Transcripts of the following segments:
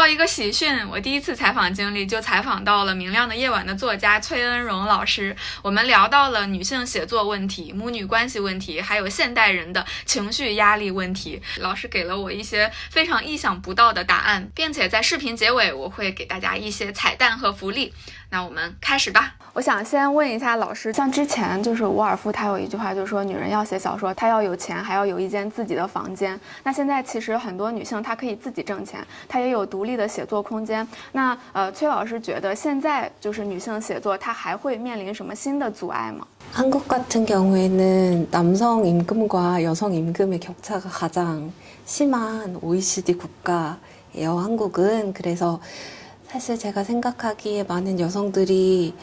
报一个喜讯，我第一次采访经历就采访到了《明亮的夜晚》的作家崔恩荣老师。我们聊到了女性写作问题、母女关系问题，还有现代人的情绪压力问题。老师给了我一些非常意想不到的答案，并且在视频结尾我会给大家一些彩蛋和福利。那我们开始吧。我想先问一下老师，像之前就是伍尔夫他有一句话，就是说女人要写小说，她要有钱，还要有一间自己的房间。那现在其实很多女性她可以自己挣钱，她也有独立的写作空间。那崔老师觉得现在就是女性写作，她还会面临什么新的阻碍吗？ 한국 같은 경우에는 남성 임금과 여성 임금의 격차가 가장 심한 OECD 국가예요, 한국은. 그래서 사실 제가 생각하기에 많은 여성들이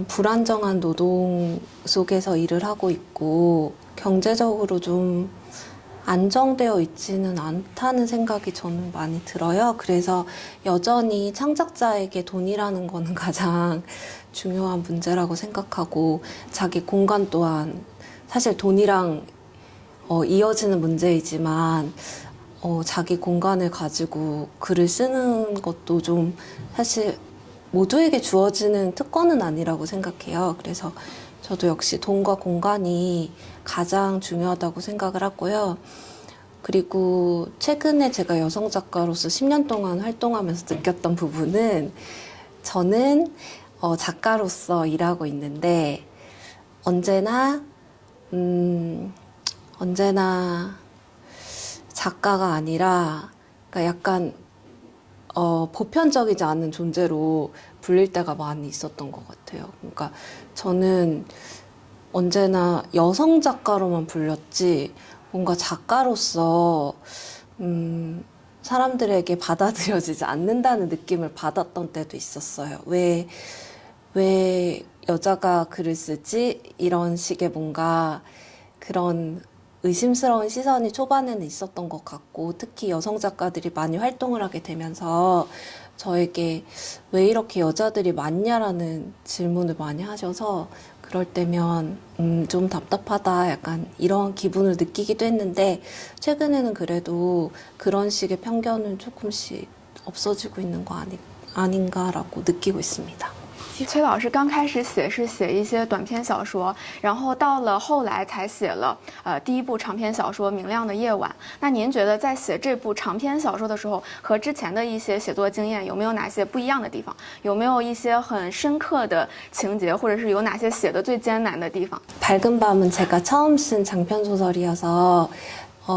불안정한 노동 속에서 일을 하고 있고 경제적으로 좀 안정되어 있지는 않다는 생각이 저는 많이 들어요. 그래서 여전히 창작자에게 돈이라는 거는 가장 중요한 문제라고 생각하고 자기 공간 또한 사실 돈이랑 이어지는 문제이지만 자기 공간을 가지고 글을 쓰는 것도 좀 사실 모두에게 주어지는 특권은 아니라고 생각해요. 그래서 저도 역시 돈과 공간이 가장 중요하다고 생각을 하고요. 그리고 최근에 제가 여성 작가로서 10년 동안 활동하면서 느꼈던 부분은 저는 작가로서 일하고 있는데 언제나 작가가 아니라 그러니까 약간 보편적이지 않은 존재로 불릴 때가 많이 있었던 것 같아요. 그러니까 저는 언제나 여성 작가로만 불렸지 뭔가 작가로서 사람들에게 받아들여지지 않는다는 느낌을 받았던 때도 있었어요. 왜 여자가 글을 쓰지? 이런 식의 뭔가 그런 의심스러운 시선이 초반에는 있었던 것 같고 특히 여성 작가들이 많이 활동을 하게 되면서 저에게 왜 이렇게 여자들이 많냐라는 질문을 많이 하셔서 그럴 때면 좀 답답하다 약간 이런 기분을 느끼기도 했는데 최근에는 그래도 그런 식의 편견은 조금씩 없어지고 있는 거 아닌가라고 느끼고 있습니다. 崔老师刚开始写是写一些短篇小说，然后到了后来才写了第一部长篇小说《明亮的夜晚》。那您觉得在写这部长篇小说的时候，和之前的一些写作经验有没有哪些不一样的地方？有没有一些很深刻的情节，或者是有哪些写的最艰难的地方？ 밝은 밤은 제가 처음 쓴 장편 소설이어서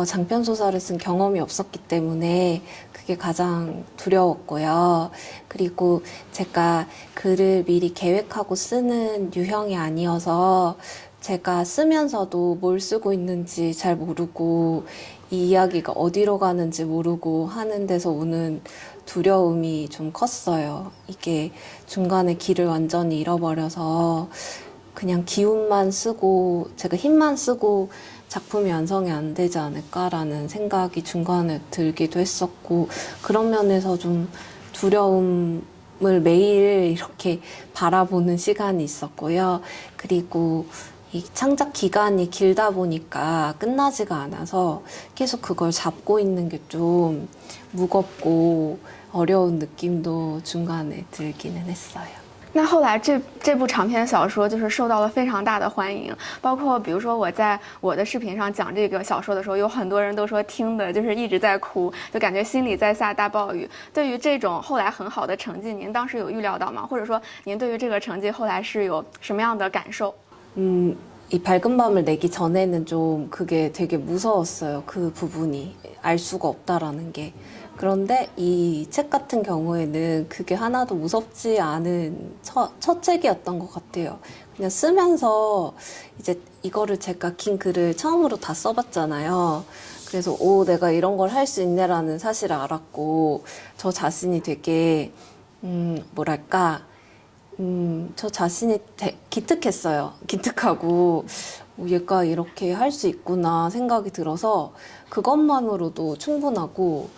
장편 소설을 쓴 경험이 없었기 때문에 그게 가장 두려웠고요. 그리고 제가 글을 미리 계획하고 쓰는 유형이 아니어서 제가 쓰면서도 뭘 쓰고 있는지 잘 모르고 이 이야기가 어디로 가는지 모르고 하는 데서 오는 두려움이 좀 컸어요. 이게 중간에 길을 완전히 잃어버려서 그냥 기운만 쓰고 제가 힘만 쓰고 작품이 완성이 안 되지 않을까라는 생각이 중간에 들기도 했었고 그런 면에서 좀 두려움을 매일 이렇게 바라보는 시간이 있었고요. 그리고 이 창작 기간이 길다 보니까 끝나지가 않아서 계속 그걸 잡고 있는 게 좀 무겁고 어려운 느낌도 중간에 들기는 했어요. 那后来这部长篇小说就是受到了非常大的欢迎，包括比如说我在我的视频上讲这个小说的时候，有很多人都说听的就是一直在哭，就感觉心里在下大暴雨。对于这种后来很好的成绩，您当时有预料到吗？或者说您对于这个成绩后来是有什么样的感受？ 이 밝은 밤을 내기 전에는 좀 그게 되게 무서웠어요. 그 부분이 알 수가 없다라는 게. 그런데 이 책 같은 경우에는 그게 하나도 무섭지 않은 첫 책이었던 것 같아요. 그냥 쓰면서 이제 이거를 제가 긴 글을 처음으로 다 써봤잖아요. 그래서 내가 이런 걸 할 수 있네라는 사실을 알았고 저 자신이 되게 뭐랄까 저 자신이 기특했어요. 기특하고 얘가 이렇게 할 수 있구나 생각이 들어서 그것만으로도 충분하고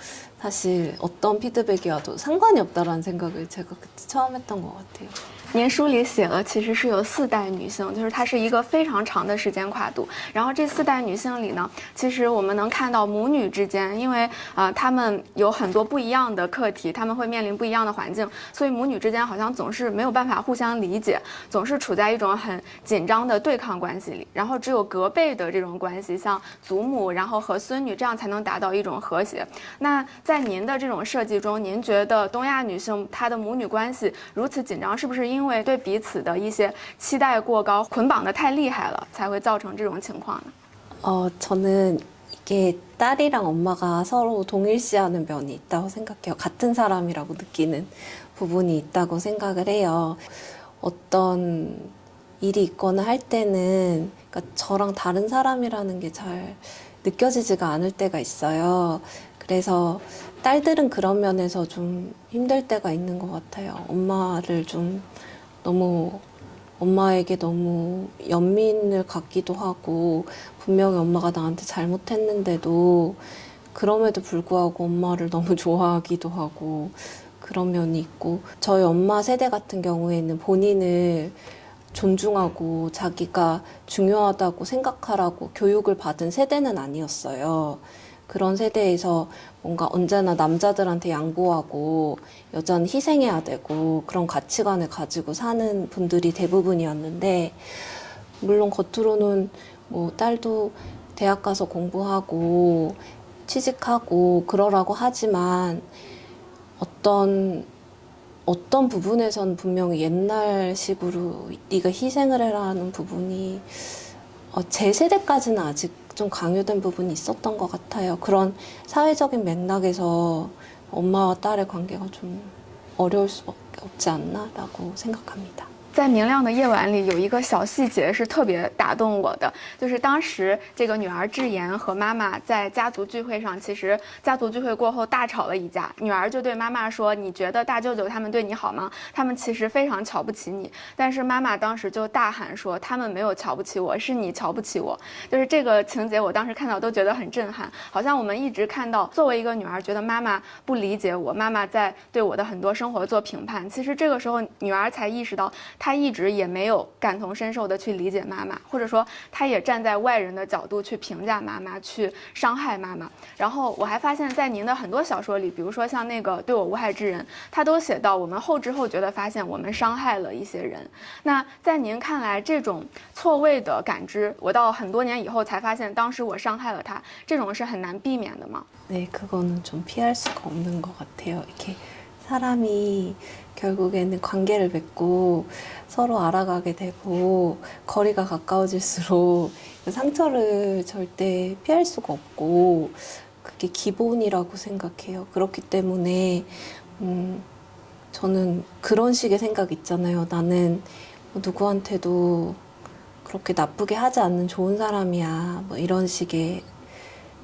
사실 어떤 피드백이 와도 상관이 없다라는 생각을 제가 그때 처음 했던 것 같아요. 您书里写了，其实是有4代女性，就是它是一个非常长的时间跨度。然后这4代女性里呢，其实我们能看到母女之间，因为她们有很多不一样的课题，她们会面临不一样的环境，所以母女之间好像总是没有办法互相理解，总是处在一种很紧张的对抗关系里。然后只有隔辈的这种关系，像祖母，然后和孙女，这样才能达到一种和谐。那在您的这种设计中，您觉得东亚女性她的母女关系如此紧张，是不是因为对彼此的一些期待过高，捆绑得太厉害了，才会造成这种情况呢？ 저는 이게 딸이랑 엄마가 서로 동일시하는 면이 있다고 생각해요. 같은 사람이라고 느끼는 부분이 있다고 생각을 해요. 어떤 일이 있거나 할 때는 그러니까 저랑 다른 사람이라는 게 잘 느껴지지가 않을 때가 있어요. 그래서 딸들은 그런 면에서 좀 힘들 때가 있는 것 같아요. 엄마를 좀 너무 엄마에게 너무 연민을 갖기도 하고 분명히 엄마가 나한테 잘못했는데도 그럼에도 불구하고 엄마를 너무 좋아하기도 하고 그런 면이 있고 저희 엄마 세대 같은 경우에는 본인을 존중하고 자기가 중요하다고 생각하라고 교육을 받은 세대는 아니었어요. 그런 세대에서 뭔가 언제나 남자들한테 양보하고 여자는 희생해야 되고 그런 가치관을 가지고 사는 분들이 대부분이었는데 물론 겉으로는 뭐 딸도 대학 가서 공부하고 취직하고 그러라고 하지만 어떤 부분에선 분명히 옛날식으로 네가 희생을 해라는 부분이 제 세대까지는 아직 좀 강요된 부분이 있었던 것 같아요. 그런 사회적인 맥락에서 엄마와 딸의 관계가 좀 어려울 수밖에 없지 않나라고 생각합니다. 在明亮的夜晚里，有一个小细节是特别打动我的，就是当时这个女儿智妍和妈妈在家族聚会上，其实家族聚会过后大吵了一架，女儿就对妈妈说：“你觉得大舅舅他们对你好吗？他们其实非常瞧不起你。”但是妈妈当时就大喊说：“他们没有瞧不起我，是你瞧不起我。”就是这个情节，我当时看到都觉得很震撼，好像我们一直看到作为一个女儿，觉得妈妈不理解我，妈妈在对我的很多生活做评判。其实这个时候，女儿才意识到。他一直也没有感同身受的去理解妈妈，或者说他也站在外人的角度去评价妈妈，去伤害妈妈。然后我还发现，在您的很多小说里，比如说像那个《对我无害之人》，他都写到我们后知后觉的发现我们伤害了一些人。那在您看来，这种错位的感知，我到很多年以后才发现，当时我伤害了他，这种是很难避免的吗？ 네, 그거는 좀 피할 수가 없는 것 같아요. 이렇게 사람이 결국에는 관계를 맺고 서로 알아가게 되고 거리가 가까워질수록 상처를 절대 피할 수가 없고 그게 기본이라고 생각해요. 그렇기 때문에 저는 그런 식의 생각 있잖아요. 나는 누구한테도 그렇게 나쁘게 하지 않는 좋은 사람이야. 뭐 이런 식의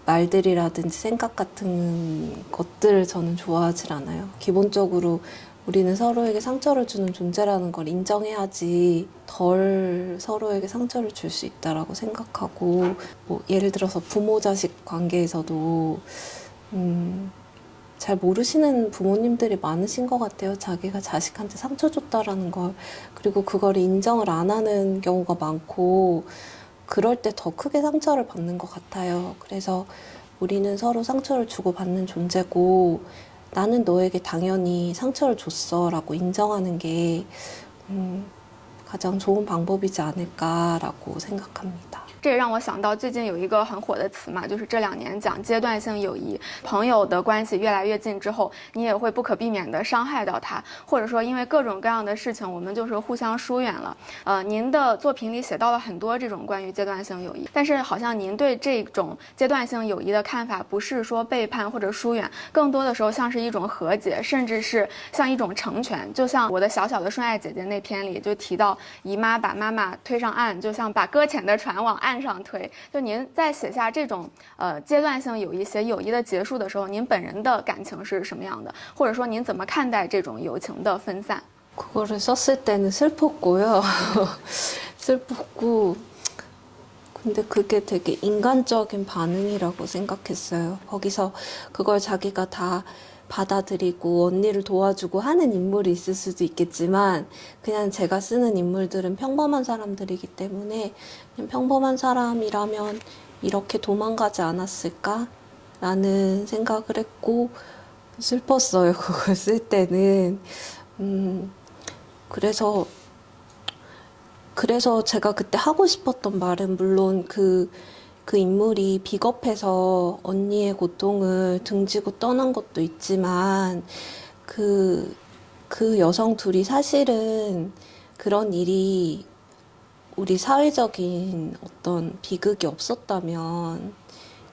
말들이라든지 생각 같은 것들을 저는 좋아하질 않아요. 기본적으로 우리는 서로에게 상처를 주는 존재라는 걸 인정해야지 덜 서로에게 상처를 줄 수 있다라고 생각하고 뭐 예를 들어서 부모 자식 관계에서도 잘 모르시는 부모님들이 많으신 것 같아요. 자기가 자식한테 상처 줬다라는 걸. 그리고 그걸 인정을 안 하는 경우가 많고 그럴 때 더 크게 상처를 받는 것 같아요. 그래서 우리는 서로 상처를 주고받는 존재고 나는 너에게 당연히 상처를 줬어 라고 인정하는 게 가장 좋은 방법이지 않을까라고 생각합니다. 这也让我想到最近有一个很火的词嘛，就是这2年讲阶段性友谊，朋友的关系越来越近之后，你也会不可避免的伤害到他，或者说因为各种各样的事情，我们就是互相疏远了。您的作品里写到了很多这种关于阶段性友谊，但是好像您对这种阶段性友谊的看法不是说背叛或者疏远，更多的时候像是一种和解，甚至是像一种成全。就像我的小小的顺爱姐姐那篇里就提到，姨妈把妈妈推上岸，就像把搁浅的船往岸上推。就您在写下这种阶段性友谊，写友谊的结束的时候，您本人的感情是什么样的？或者说您怎么看待这种友情的分散？ 그거를 썼을 때는 슬펐고요. 슬펐고 근데 그게 되게 인간적인 반응이라고 생각했어요. 거기서 그걸 자기가 다 받아들이고 언니를 도와주고 하는 인물이 있을 수도 있겠지만 그냥 제가 쓰는 인물들은 평범한 사람들이기 때문에 그냥 평범한 사람이라면 이렇게 도망가지 않았을까? 라는 생각을 했고 슬펐어요. 그걸 쓸 때는. 그래서 제가 그때 하고 싶었던 말은 물론 그 인물이 비겁해서 언니의 고통을 등지고 떠난 것도 있지만 그 여성 둘이 사실은 그런 일이 우리 사회적인 어떤 비극이 없었다면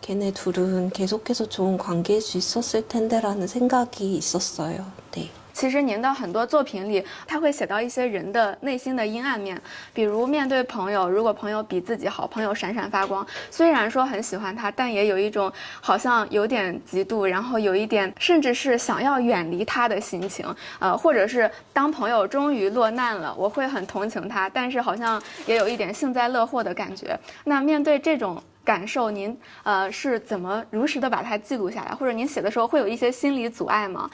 걔네 둘은 계속해서 좋은 관계일 수 있었을 텐데라는 생각이 있었어요. 네. 其实您的很多作品里，他会写到一些人的内心的阴暗面，比如面对朋友，如果朋友比自己好，朋友闪闪发光，虽然说很喜欢他，但也有一种好像有点嫉妒，然后有一点甚至是想要远离他的心情，或者是当朋友终于落难了，我会很同情他，但是好像也有一点幸灾乐祸的感觉。那面对这种感受，您是怎么如实的把它记录下来，或者您写的时候会有一些心理阻碍吗？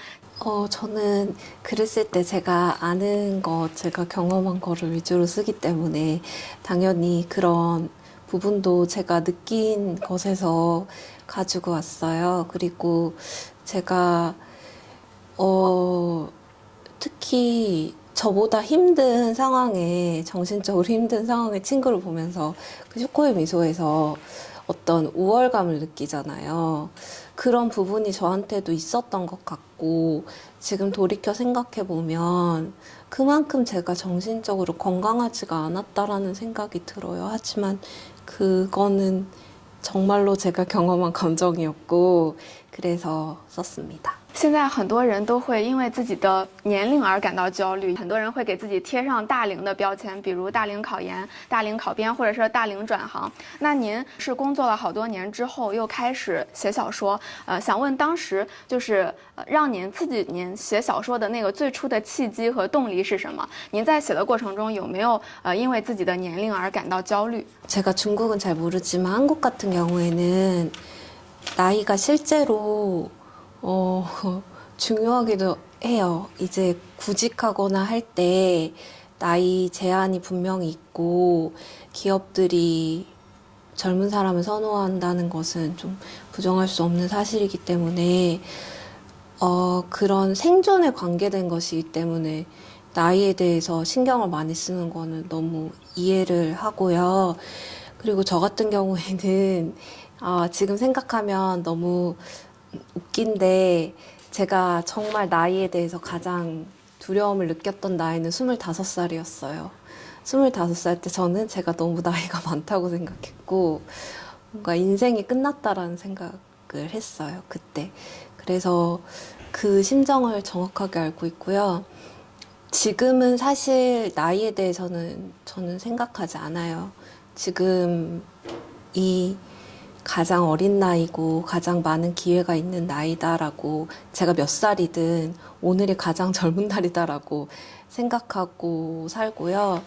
저는 글을 쓸 때 제가 아는 것, 제가 경험한 거를 위주로 쓰기 때문에 당연히 그런 부분도 제가 느낀 것에서 가지고 왔어요. 그리고 제가, 특히 저보다 힘든 상황에, 정신적으로 힘든 상황에 친구를 보면서 그 쇼코의 미소에서 어떤 우월감을 느끼잖아요. 그런 부분이 저한테도 있었던 것 같고 지금 돌이켜 생각해 보면 그만큼 제가 정신적으로 건강하지가 않았다라는 생각이 들어요. 하지만 그거는 정말로 제가 경험한 감정이었고 그래서 썼습니다. 现在很多人都会因为自己的年龄而感到焦虑，很多人会给自己贴上大龄的标签，比如大龄考研、大龄考编，或者是大龄转行。那您是工作了好多年之后又开始写小说，想问当时就是让您刺激您写小说的那个最初的契机和动力是什么？您在写的过程中有没有因为自己的年龄而感到焦虑？ 제가 중국은 잘 모르지만 한국 같은 경우에는 나이가 실제로 중요하기도 해요. 이제 구직하거나 할 때 나이 제한이 분명히 있고 기업들이 젊은 사람을 선호한다는 것은 좀 부정할 수 없는 사실이기 때문에 그런 생존에 관계된 것이기 때문에 나이에 대해서 신경을 많이 쓰는 거는 너무 이해를 하고요. 그리고 저 같은 경우에는 지금 생각하면 너무 웃긴데 제가 정말 나이에 대해서 가장 두려움을 느꼈던 나이는 25살이었어요. 25살 때 저는 제가 너무 나이가 많다고 생각했고 뭔가 인생이 끝났다라는 생각을 했어요. 그때. 그래서 그 심정을 정확하게 알고 있고요. 지금은 사실 나이에 대해서는 저는 생각하지 않아요. 지금 이 가장 어린 나이고 가장 많은 기회가 있는 나이다라고 제가 몇 살이든 오늘이 가장 젊은 날이다라고 생각하고 살고요.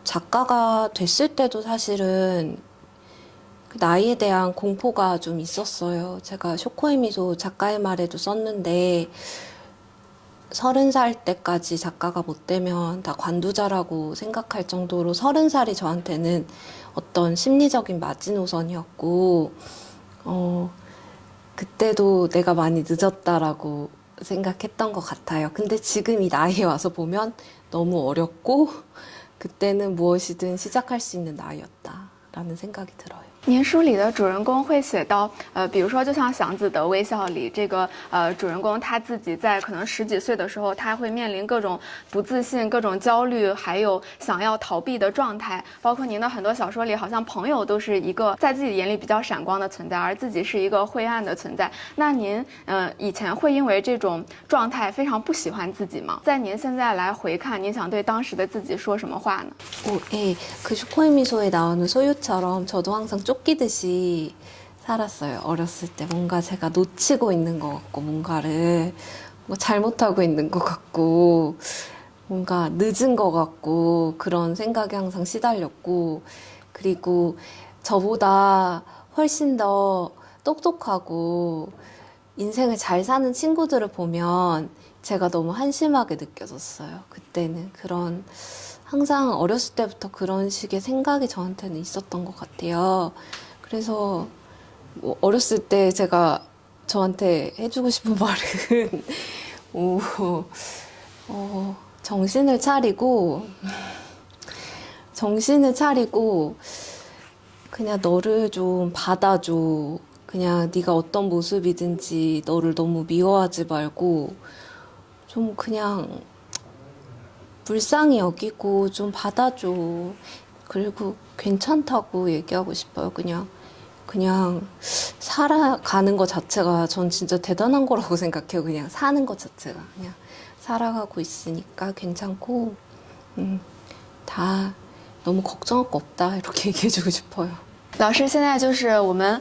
작가가 됐을 때도 사실은 그 나이에 대한 공포가 좀 있었어요. 제가 쇼코의 미소 작가의 말에도 썼는데 30살 때까지 작가가 못 되면 다 관두자라고 생각할 정도로 30살이 저한테는 어떤 심리적인 마지노선이었고 그때도 내가 많이 늦었다라고 생각했던 것 같아요. 근데 지금 이 나이에 와서 보면 너무 어렸고 그때는 무엇이든 시작할 수 있는 나이였다라는 생각이 들어요. 您书里的主人公会写到，比如说就像《祥子的微笑》里，这个主人公他自己在可能10几岁的时候，他会面临各种不自信、各种焦虑，还有想要逃避的状态。包括您的很多小说里，好像朋友都是一个在自己眼里比较闪光的存在，而自己是一个灰暗的存在。那您以前会因为这种状态非常不喜欢自己吗？在您现在来回看，您想对当时的自己说什么话呢？ 예, 그 쇼코의 미소에 나오는 소유처럼 저도 항상 쫓기듯이 살았어요. 어렸을 때 뭔가 제가 놓치고 있는 것 같고 뭔가를 뭐 잘못하고 있는 것 같고 뭔가 늦은 것 같고 그런 생각에 항상 시달렸고 그리고 저보다 훨씬 더 똑똑하고 인생을 잘 사는 친구들을 보면 제가 너무 한심하게 느껴졌어요. 그때는 그런 항상 어렸을 때부터 그런 식의 생각이 저한테는 있었던 것 같아요. 그래서 뭐 어렸을 때 제가 저한테 해주고 싶은 말은 오, 정신을 차리고 그냥 너를 좀 받아줘. 그냥 네가 어떤 모습이든지 너를 너무 미워하지 말고 좀 그냥 불쌍히 여기고 좀 받아줘. 그리고 괜찮다고 얘기하고 싶어요. 그냥 살아가는 것 자체가 전 진짜 대단한 거라고 생각해요. 그냥 사는 것 자체가 그냥 살아가고 있으니까 괜찮고 다 너무 걱정할 거 없다 이렇게 얘기해주고 싶어요. 老师，现在就是我们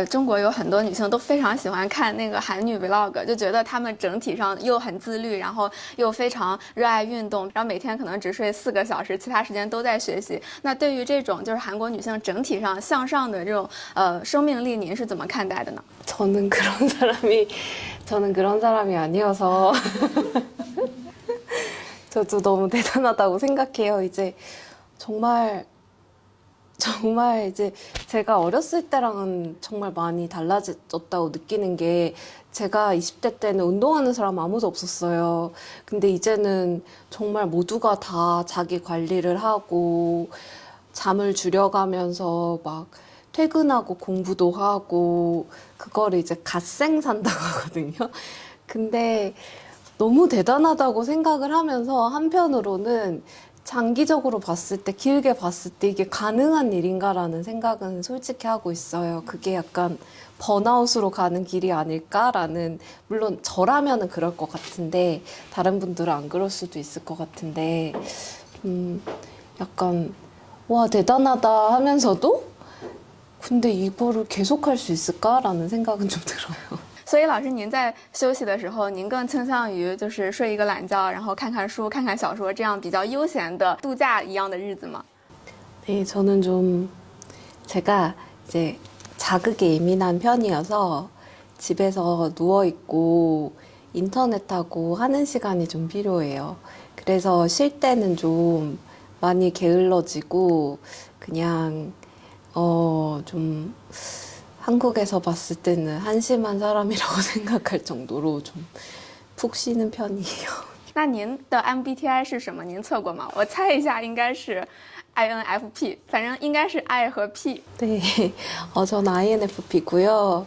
中国有很多女性都非常喜欢看那个韩女 vlog， 就觉得她们整体上又很自律，然后又非常热爱运动，然后每天可能只睡4个小时，其他时间都在学习。那对于这种就是韩国女性整体上向上的这种生命力，您是怎么看待的呢？ 저는 그런 사람이 아니어서 저도 너무 대단하다고 생각해요. 이제 정말 이제 제가 어렸을 때랑은 정말 많이 달라졌다고 느끼는 게 제가 20대 때는 운동하는 사람 아무도 없었어요. 근데 이제는 정말 모두가 다 자기 관리를 하고 잠을 줄여가면서 막 퇴근하고 공부도 하고 그거를 이제 갓생 산다고 하거든요. 근데 너무 대단하다고 생각을 하면서 한편으로는 장기적으로 봤을 때, 길게 봤을 때 이게 가능한 일인가라는 생각은 솔직히 하고 있어요. 그게 약간 번아웃으로 가는 길이 아닐까라는, 물론 저라면은 그럴 것 같은데, 다른 분들은 안 그럴 수도 있을 것 같은데, 약간, 와, 대단하다 하면서도, 근데 이거를 계속할 수 있을까라는 생각은 좀 들어요. 所以老师，您在休息的时候，您更倾向于就是睡一个懒觉，然后看看书、看看小说，这样比较悠闲的度假一样的日子吗？ 네, 저는 좀 제가 이제 자극에 예민한 편이어서 집에서 누워 있고 인터넷하고 하는 시간이 좀 필요해요. 그래서 쉴 때는 좀 많이 게을러지고 그냥 좀 한국에서 봤을 때는 한심한 사람이라고 생각할 정도로 좀 푹 쉬는 편이에요. 那您的 MBTI 是什么？您测过吗？我猜一下，应该是 INFP， 反正应该是 I 和 P。 네, 전 INFP고요.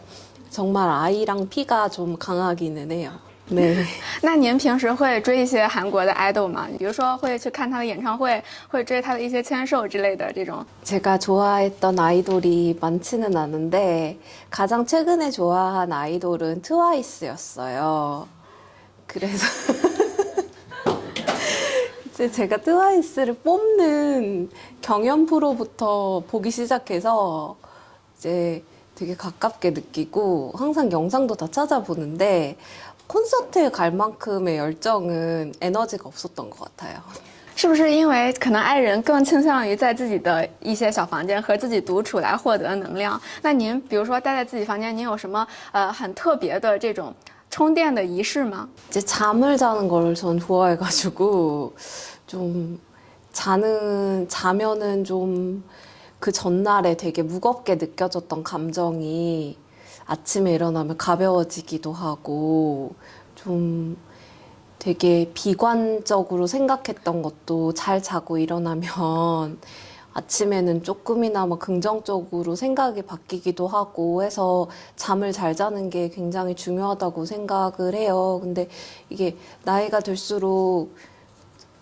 정말 I랑 P가 좀 강하기는 해요. 네. 那您平时会追一些韩国的 idol 吗？比如说会去看他的演唱会，会追他的一些签售之类的这种。 제가 좋아했던 아이돌이 많지는 않은데 가장 최근에 좋아한 아이돌은 트와이스였어요. 그래서 이제 제가 트와이스를 뽑는 경연 프로부터 보기 시작해서 이제 되게 가깝게 느끼고 항상 영상도 다 찾아보는데 콘서트에 갈 만큼의 열정은 에너지가 없었던 것 같아요. 是不是因为可能爱人更倾向于在自己的一些小房间和自己独处来获得能量？那您比如说待在自己房间，您有什么很特别的这种充电的仪式吗？ 이제 잠을 자는 걸 전 좋아해가지고 좀 자면은 좀 그 전날에 되게 무겁게 느껴졌던 감정이 아침에 일어나면 가벼워지기도 하고 좀 되게 비관적으로 생각했던 것도 잘 자고 일어나면 아침에는 조금이나마 긍정적으로 생각이 바뀌기도 하고 해서 잠을 잘 자는 게 굉장히 중요하다고 생각을 해요. 근데 이게 나이가 들수록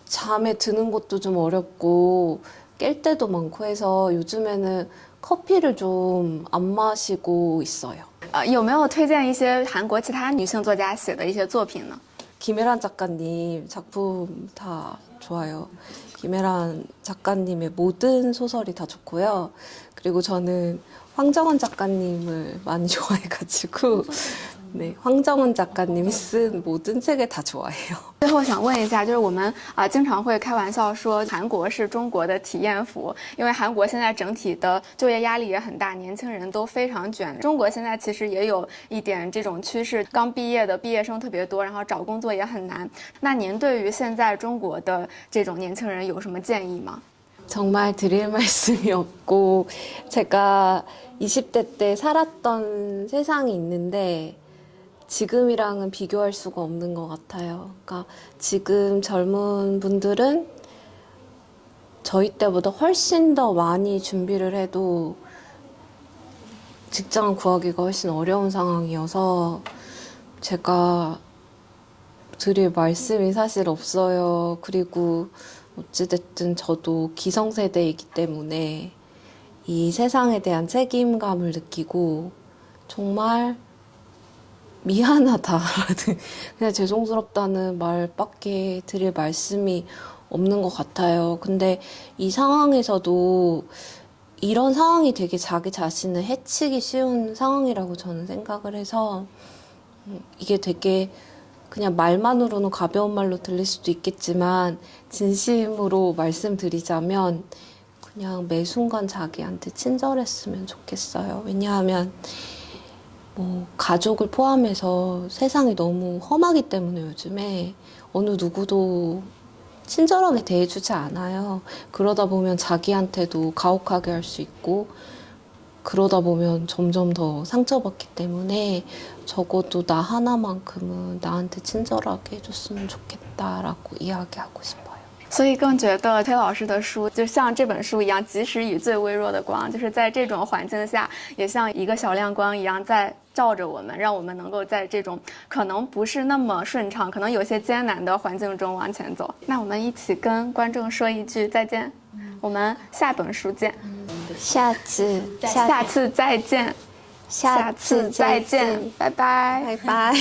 잠에 드는 것도 좀 어렵고 깰 때도 많고 해서 요즘에는 커피를 좀 안 마시고 있어요. 有没有推荐一些韩国其他女性作家写的一些作品呢？ 김혜란 작가님 작품 다 좋아요. 김혜란 작가님의 모든 소설이 다 좋고요. 그리고 저는 황정원 작가님을 많이 좋아해가지고 네, 황정은 작가님이 쓴 모든 책을 다 좋아해요. 最后想问一下，就是我们经常会开玩笑说韩国是中国的体验服，因为韩国现在整体的就业压力也很大，年轻人都非常卷。中国现在其实也有一点这种趋势，刚毕业的毕业生特别多，然后找工作也很难。那您对于现在中国的这种年轻人有什么建议吗？ 정말 드릴 말씀이 없고 제가 20대 때 살았던 세상이 있는데 지금이랑은 비교할 수가 없는 것 같아요. 그러니까 지금 젊은 분들은 저희 때보다 훨씬 더 많이 준비를 해도 직장을 구하기가 훨씬 어려운 상황이어서 제가 드릴 말씀이 사실 없어요. 그리고 어찌됐든 저도 기성세대이기 때문에 이 세상에 대한 책임감을 느끼고 정말 미안하다라는 그냥 죄송스럽다는 말밖에 드릴 말씀이 없는 것 같아요. 근데 이 상황에서도 이런 상황이 되게 자기 자신을 해치기 쉬운 상황이라고 저는 생각을 해서 이게 되게 그냥 말만으로는 가벼운 말로 들릴 수도 있겠지만 진심으로 말씀드리자면 그냥 매 순간 자기한테 친절했으면 좋겠어요. 왜냐하면 뭐 가족을 포함해서 세상이 너무 험하기 때문에 요즘에 어느 누구도 친절하게 대해주지 않아요. 그러다 보면 자기한테도 가혹하게 할 수 있고 그러다 보면 점점 더 상처받기 때문에 적어도 나 하나만큼은 나한테 친절하게 해줬으면 좋겠다라고 이야기하고 싶어요. 所以更觉得崔老师的书就像这本书一样，即使以最微弱的光，就是在这种环境下，也像一个小亮光一样在照着我们，让我们能够在这种可能不是那么顺畅，可能有些艰难的环境中往前走。那我们一起跟观众说一句再见，我们下本书见，下次再见，下次再见，拜拜，拜拜。